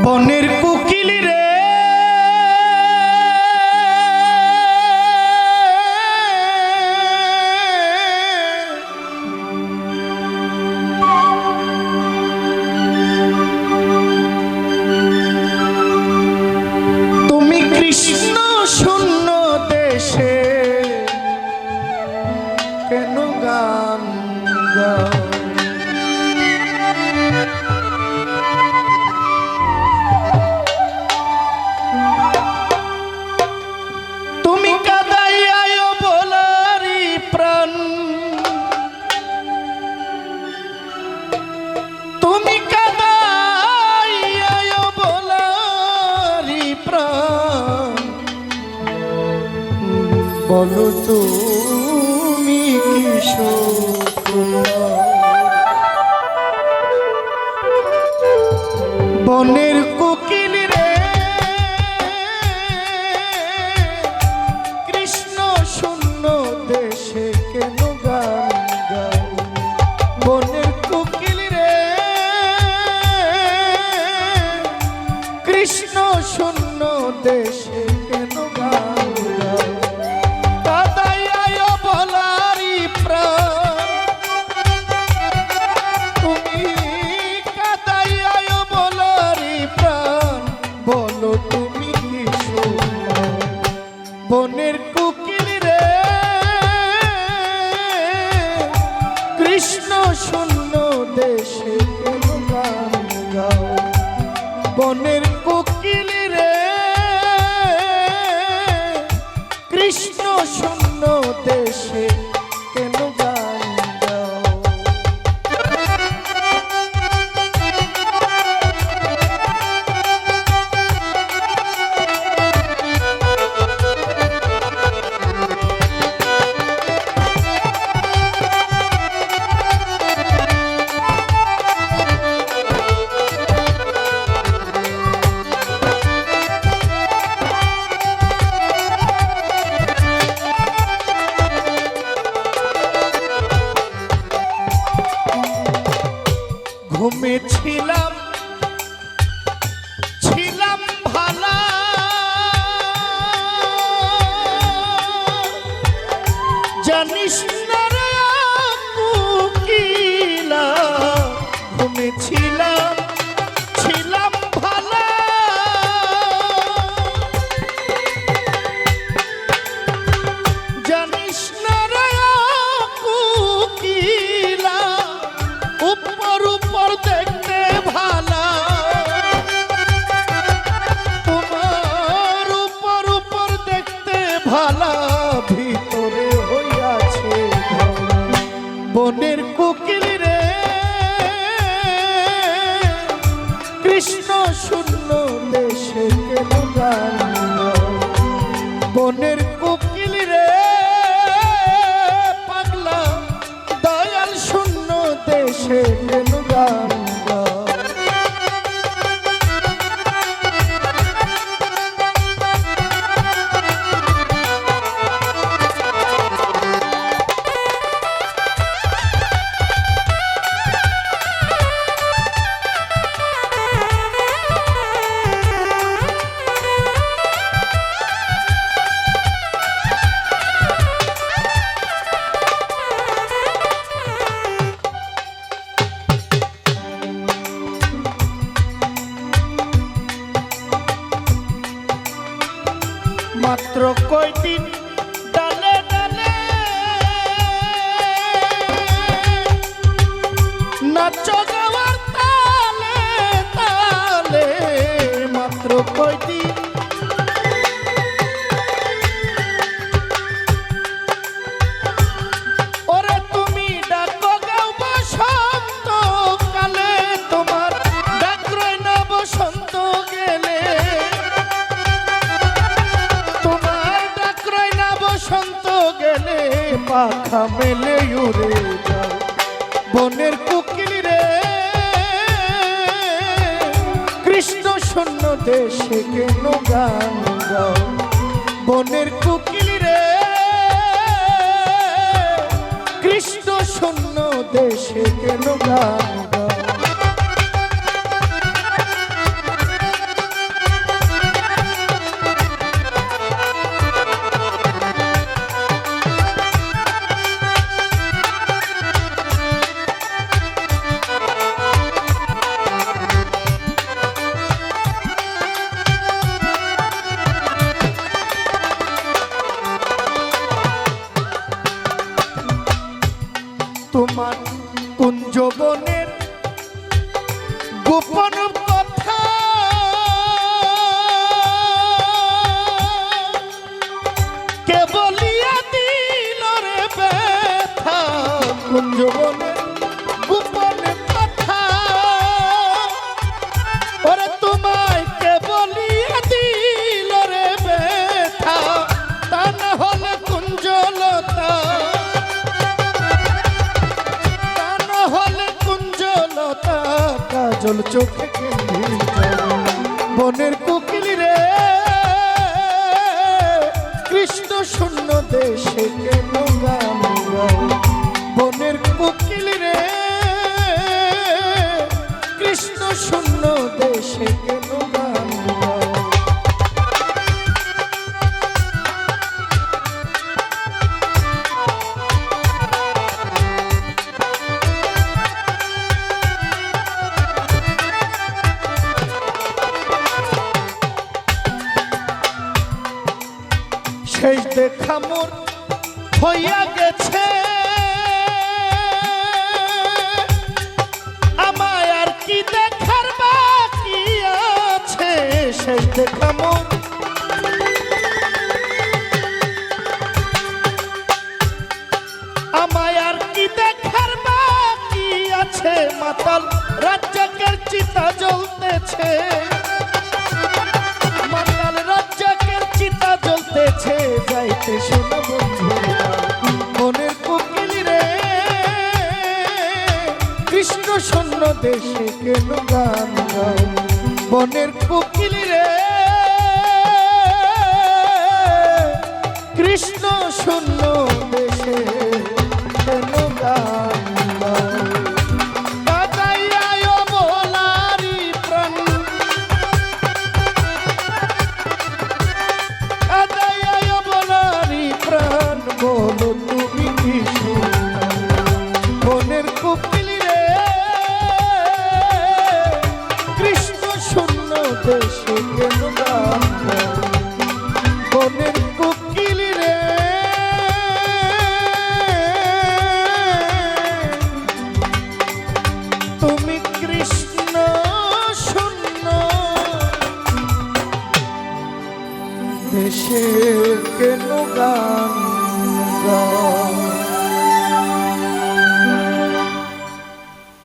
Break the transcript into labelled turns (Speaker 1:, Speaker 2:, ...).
Speaker 1: বনের কোকিল রে তুমি কৃষ্ণ শূন্য দেশে কেন গান গাও? বলো তুমি কিশোর বনের কোকিল রে কৃষ্ণ শূন্য দেশে কেন গান গাও? বনের কোকিল রে কৃষ্ণ শূন্য দেশে কেন গান গাও? বনের কোকিল রে কৃষ্ণ শূন্য দেশে কেন গান গাও? বনের কোকিল রে কৃষ্ণ শূন্য দেশে কেন গান গাও? ঘুমেছিলাম ছিলাম ভালা জানিস না রে কোকিলা ঘুমেছিলাম ছিলাম ভালা জানিস না রে কোকিলা উপর উপর দেখতে ভালা তোমার উপর উপর দেখতে ভালা ভিতরে হইয়াছে বনের কোকিল রে কৃষ্ণ শূন্য দেশে কেন গান গাও? বনের কোকিল রে পাগলা দয়াল শূন্য দেশে কেন গান গাও? মাত্র কয়দিন ডালে ডালে নাচ গাওয়ার তালে তালে মাত্র কয়দিন ওরে তুমি ডাকো গাও বসন্ত কালে তোমার ডাক রয় না বসন্ত গেলে বসন্ত গেলে পাখা মেলে উড়ে যাও বনের কোকিল রে কৃষ্ণ শূন্য দেশে কেন গান গাও? বনের কোকিল রে কৃষ্ণ শূন্য দেশে কেন গান গাও? গোপন কথা কে বলিয়া দিল রে ব্যথা কুঞ্জবনের গোপন কথা ওরে তোমায় কে বলিয়া দিল রে ব্যথা তা না হলে কুঞ্জলতা তা না হলে কুঞ্জলতা কাজল চোখে কেন্দ্রিল বনের কোকিল রে কৃষ্ণ শূন্য দেশে কেন গান গাও বনের কোকিল রে কৃষ্ণ শূন্য দেশে কেন গান গাও শেষ দেখা মোর হইয়া গেছে আমায় আর কি দেখার বাকি আছে শেষ দেখা মোর আমায় আর কি দেখার বাকি আছে মাতাল রাজ্জাকের চিতা জ্বলতেছে মাতাল রাজ্জাকের চিতা জ্বলতেছে যাইতে শোনা বন্ধু মনের কোকিল রে কৃষ্ণ শূন্য দেশে কেন গান গাও বনের কোকিল রে কৃষ্ণ শূন্য দেশে কেন গান গাও বলো তুমি কি বনের কোকিল রে কৃষ্ণ শূন্য দেশে কেন গান বনের কোকিল রে তুমি কৃষ্ণ শূন্য দেশে কেন